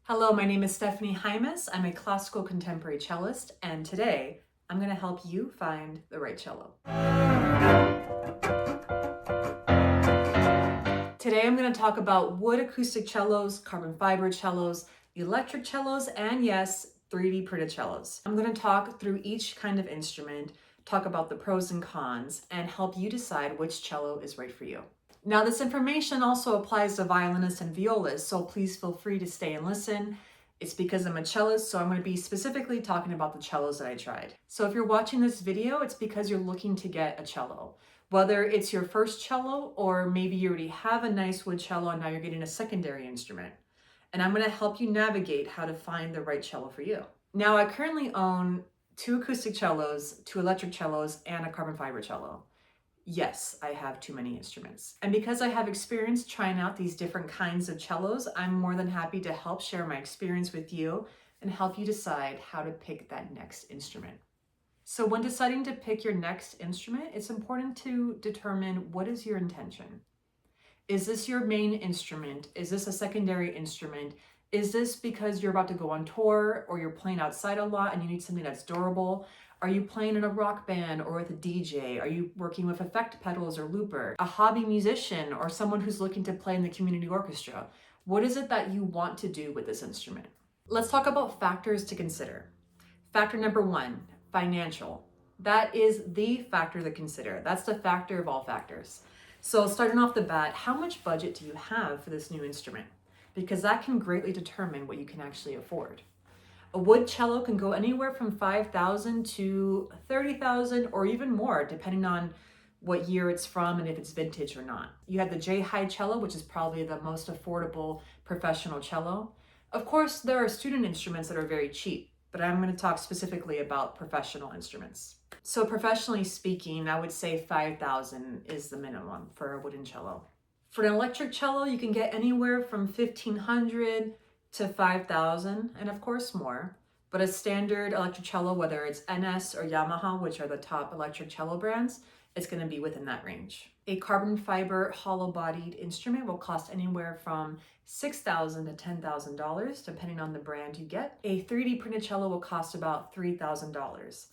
Hello, my name is Stephanie Hymas. I'm a classical contemporary cellist, and today I'm going to help you find the right cello. Today I'm going to talk about wood acoustic cellos, carbon fiber cellos, electric cellos, and yes, 3D printed cellos. I'm going to talk through each kind of instrument, talk about the pros and cons, and help you decide which cello is right for you. Now, this information also applies to violinists and violists, so please feel free to stay and listen. It's because I'm a cellist, so I'm going to be specifically talking about the cellos that I tried. So if you're watching this video, it's because you're looking to get a cello. Whether it's your first cello or maybe you already have a nice wood cello and now you're getting a secondary instrument. And I'm going to help you navigate how to find the right cello for you. Now, I currently own 2 acoustic cellos, 2 electric cellos, and a carbon fiber cello. Yes, I have too many instruments. And because I have experience trying out these different kinds of cellos, I'm more than happy to help share my experience with you and help you decide how to pick that next instrument. So when deciding to pick your next instrument, it's important to determine what is your intention. Is this your main instrument? Is this a secondary instrument? Is this because you're about to go on tour or you're playing outside a lot and you need something that's durable? Are you playing in a rock band or with a DJ? Are you working with effect pedals or looper? A hobby musician or someone who's looking to play in the community orchestra? What is it that you want to do with this instrument? Let's talk about factors to consider. Factor number 1, financial. That is the factor to consider. That's the factor of all factors. So starting off the bat, how much budget do you have for this new instrument? Because that can greatly determine what you can actually afford. A wood cello can go anywhere from $5,000 to $30,000 or even more, depending on what year it's from and if it's vintage or not. You have the J-High cello, which is probably the most affordable professional cello. Of course, there are student instruments that are very cheap, but I'm going to talk specifically about professional instruments. So professionally speaking, I would say $5,000 is the minimum for a wooden cello. For an electric cello, you can get anywhere from $1,500 to $5,000 and of course more. But a standard electric cello, whether it's NS or Yamaha, which are the top electric cello brands, it's going to be within that range. A carbon fiber hollow-bodied instrument will cost anywhere from $6,000 to $10,000, depending on the brand you get. A 3D printed cello will cost about $3,000.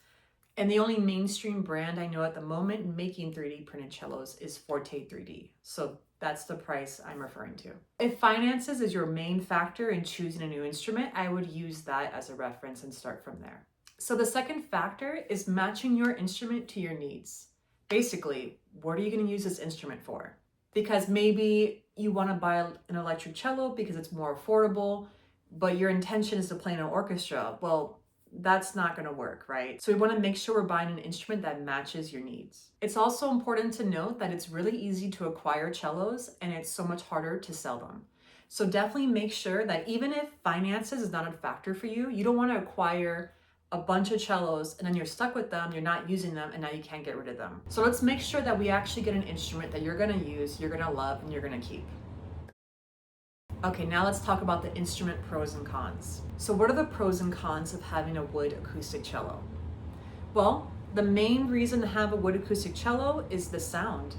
And the only mainstream brand I know at the moment making 3D printed cellos is Forte 3D. So that's the price I'm referring to. If finances is your main factor in choosing a new instrument, I would use that as a reference and start from there. So the second factor is matching your instrument to your needs. Basically, what are you going to use this instrument for? Because maybe you want to buy an electric cello because it's more affordable, but your intention is to play in an orchestra. Well, that's not going to work, right? So we want to make sure we're buying an instrument that matches your needs. It's also important to note that it's really easy to acquire cellos and it's so much harder to sell them. So definitely make sure that even if finances is not a factor for you, you don't want to acquire a bunch of cellos and then you're stuck with them, you're not using them, and now you can't get rid of them. So let's make sure that we actually get an instrument that you're going to use, you're going to love, and you're going to keep. Okay, now let's talk about the instrument pros and cons. So what are the pros and cons of having a wood acoustic cello? Well, the main reason to have a wood acoustic cello is the sound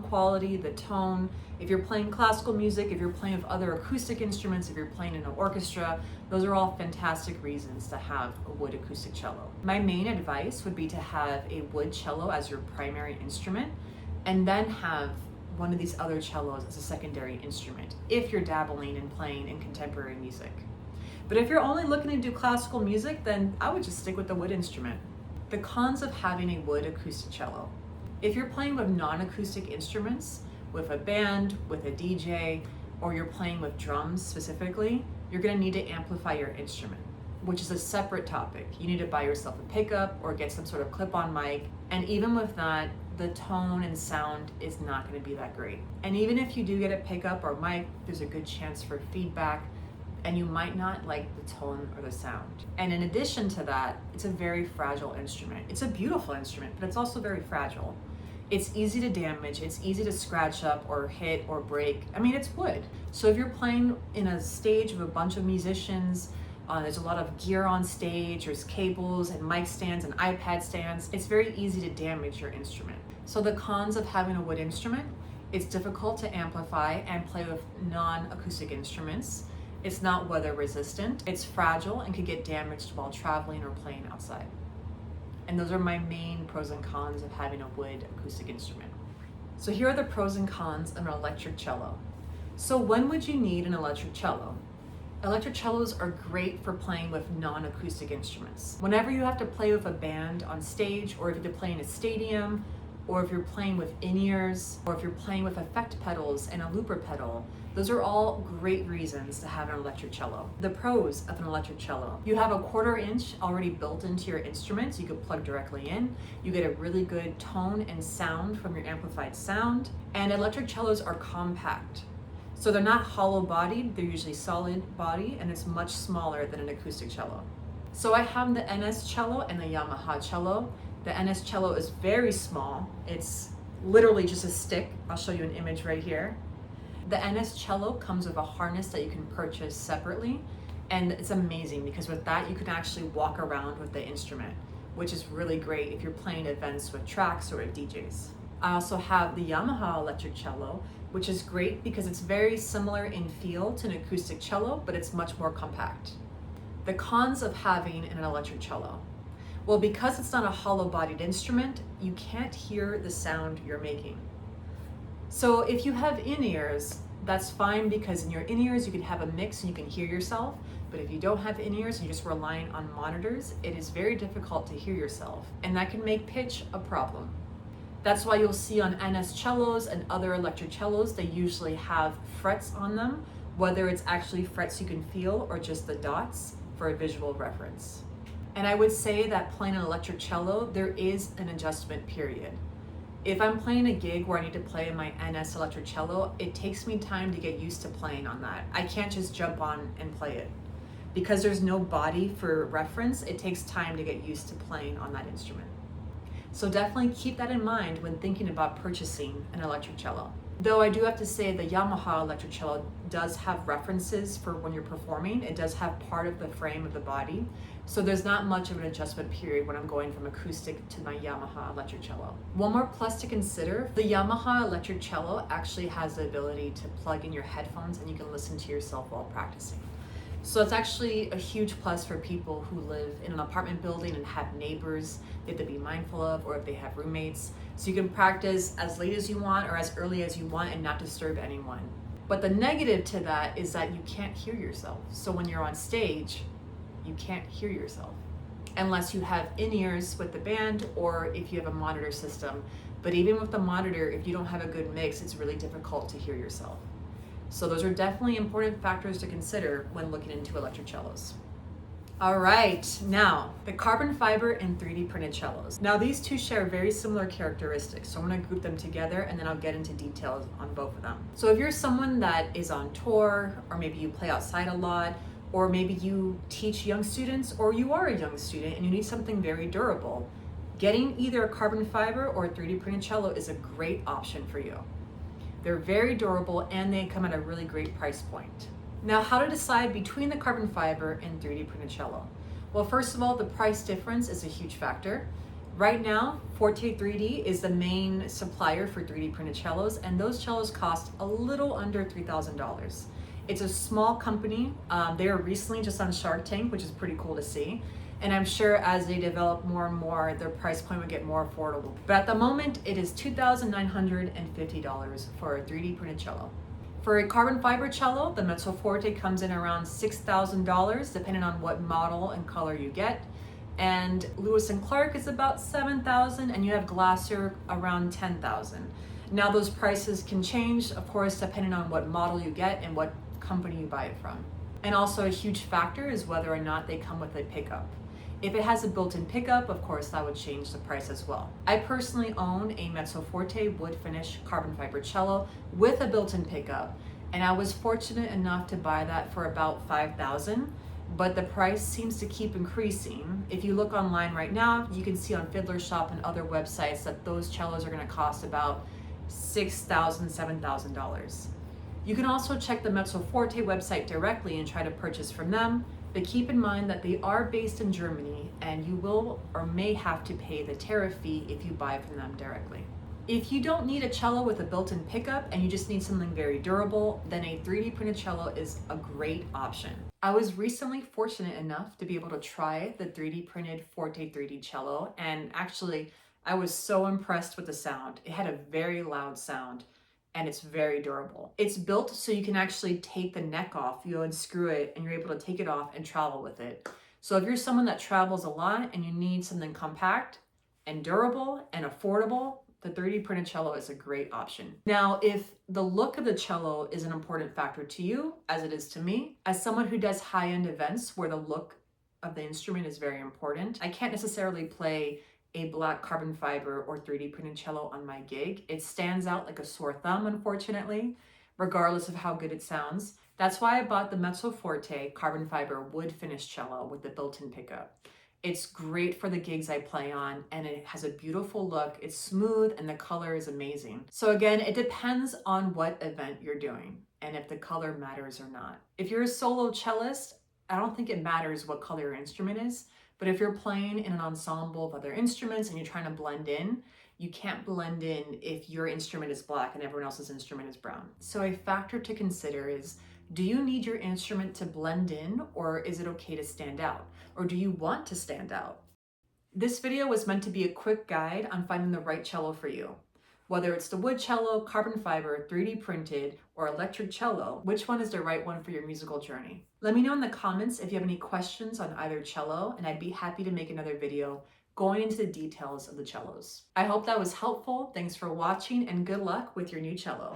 quality, the tone. If you're playing classical music, if you're playing with other acoustic instruments, if you're playing in an orchestra, those are all fantastic reasons to have a wood acoustic cello. My main advice would be to have a wood cello as your primary instrument and then have one of these other cellos as a secondary instrument if you're dabbling and playing in contemporary music. But if you're only looking to do classical music, then I would just stick with the wood instrument. The cons of having a wood acoustic cello. If you're playing with non-acoustic instruments, with a band, with a DJ, or you're playing with drums specifically, you're going to need to amplify your instrument, which is a separate topic. You need to buy yourself a pickup or get some sort of clip-on mic. And even with that, the tone and sound is not going to be that great. And even if you do get a pickup or mic, there's a good chance for feedback and you might not like the tone or the sound. And in addition to that, it's a very fragile instrument. It's a beautiful instrument, but it's also very fragile. It's easy to damage, it's easy to scratch up or hit or break. I mean, it's wood. So if you're playing in a stage with a bunch of musicians, there's a lot of gear on stage, there's cables and mic stands and iPad stands, it's very easy to damage your instrument. So the cons of having a wood instrument, it's difficult to amplify and play with non-acoustic instruments. It's not weather resistant, it's fragile and could get damaged while traveling or playing outside. And those are my main pros and cons of having a wood acoustic instrument. So here are the pros and cons of an electric cello. So when would you need an electric cello? Electric cellos are great for playing with non-acoustic instruments. Whenever you have to play with a band on stage, or if you have to play in a stadium, or if you're playing with in-ears, or if you're playing with effect pedals and a looper pedal, those are all great reasons to have an electric cello. The pros of an electric cello: you have a 1/4 inch already built into your instrument, so you could plug directly in. You get a really good tone and sound from your amplified sound. And electric cellos are compact. So they're not hollow bodied, they're usually solid body, and it's much smaller than an acoustic cello. So I have the NS cello and the Yamaha cello. The NS cello is very small. It's literally just a stick. I'll show you an image right here. The NS cello comes with a harness that you can purchase separately, and it's amazing because with that you can actually walk around with the instrument, which is really great if you're playing events with tracks or with DJs. I also have the Yamaha electric cello, which is great because it's very similar in feel to an acoustic cello, but it's much more compact. The cons of having an electric cello: well, because it's not a hollow-bodied instrument, you can't hear the sound you're making. So if you have in-ears, that's fine, because in your in-ears you can have a mix and you can hear yourself. But if you don't have in-ears and you're just relying on monitors, it is very difficult to hear yourself, and that can make pitch a problem. That's why you'll see on NS cellos and other electric cellos, they usually have frets on them, whether it's actually frets you can feel or just the dots for a visual reference. And I would say that playing an electric cello, there is an adjustment period. If I'm playing a gig where I need to play my NS electric cello, it takes me time to get used to playing on that. I can't just jump on and play it. Because there's no body for reference, it takes time to get used to playing on that instrument. So definitely keep that in mind when thinking about purchasing an electric cello. Though I do have to say the Yamaha electric cello does have references for when you're performing. It does have part of the frame of the body. So there's not much of an adjustment period when I'm going from acoustic to my Yamaha electric cello. One more plus to consider: the Yamaha electric cello actually has the ability to plug in your headphones and you can listen to yourself while practicing. So it's actually a huge plus for people who live in an apartment building and have neighbors they have to be mindful of, or if they have roommates. So you can practice as late as you want or as early as you want and not disturb anyone. But the negative to that is that you can't hear yourself. So when you're on stage, you can't hear yourself unless you have in-ears with the band or if you have a monitor system. But even with the monitor, if you don't have a good mix, it's really difficult to hear yourself. So those are definitely important factors to consider when looking into electric cellos. All right, now the Carbonfiber and 3D printed cellos. Now these two share very similar characteristics, so I'm gonna group them together and then I'll get into details on both of them. So if you're someone that is on tour, or maybe you play outside a lot, or maybe you teach young students, or you are a young student and you need something very durable, getting either a Carbonfiber or a 3D printed cello is a great option for you. They're very durable and they come at a really great price point. Now, how to decide between the Carbonfiber and 3D printed cello? Well, first of all, the price difference is a huge factor. Right now, Forte 3D is the main supplier for 3D printed cellos, and those cellos cost a little under $3,000. It's a small company. They were recently just on Shark Tank, which is pretty cool to see. And I'm sure as they develop more and more, their price point will get more affordable. But at the moment, it is $2,950 for a 3D printed cello. For a Carbonfiber cello, the Mezzo Forte comes in around $6,000, depending on what model and color you get. And Lewis & Clark is about $7,000, and you have Glacier around $10,000. Now those prices can change, of course, depending on what model you get and what company you buy it from. And also a huge factor is whether or not they come with a pickup. If it has a built-in pickup, of course, that would change the price as well. I personally own a Mezzo Forte wood finish Carbonfiber cello with a built-in pickup, and I was fortunate enough to buy that for about $5,000, but the price seems to keep increasing. If you look online right now, you can see on Fiddler Shop and other websites that those cellos are gonna cost about $6,000, $7,000. You can also check the Mezzo Forte website directly and try to purchase from them. But keep in mind that they are based in Germany and you will or may have to pay the tariff fee if you buy from them directly. If you don't need a cello with a built-in pickup and you just need something very durable, then a 3D printed cello is a great option. I was recently fortunate enough to be able to try the 3D printed Forte 3D cello, and actually I was so impressed with the sound. It had a very loud sound and it's very durable. It's built so you can actually take the neck off, you unscrew it, and you're able to take it off and travel with it. So if you're someone that travels a lot and you need something compact and durable and affordable, the 3D printed cello is a great option. Now, if the look of the cello is an important factor to you, as it is to me, as someone who does high-end events where the look of the instrument is very important, I can't necessarily play a black carbon fiber or 3D printed cello on my gig. It stands out like a sore thumb, unfortunately, regardless of how good it sounds. That's why I bought the Mezzo Forte carbon fiber wood finish cello with the built-in pickup. It's great for the gigs I play on, and it has a beautiful look. It's smooth and the color is amazing. So again, it depends on what event you're doing and if the color matters or not. If you're a solo cellist, I don't think it matters what color your instrument is, but if you're playing in an ensemble of other instruments and you're trying to blend in, you can't blend in if your instrument is black and everyone else's instrument is brown. So a factor to consider is, do you need your instrument to blend in, or is it okay to stand out? Or do you want to stand out? This video was meant to be a quick guide on finding the right cello for you. Whether it's the wood cello, carbon fiber, 3D printed, or electric cello, which one is the right one for your musical journey? Let me know in the comments if you have any questions on either cello, and I'd be happy to make another video going into the details of the cellos. I hope that was helpful. Thanks for watching, and good luck with your new cello.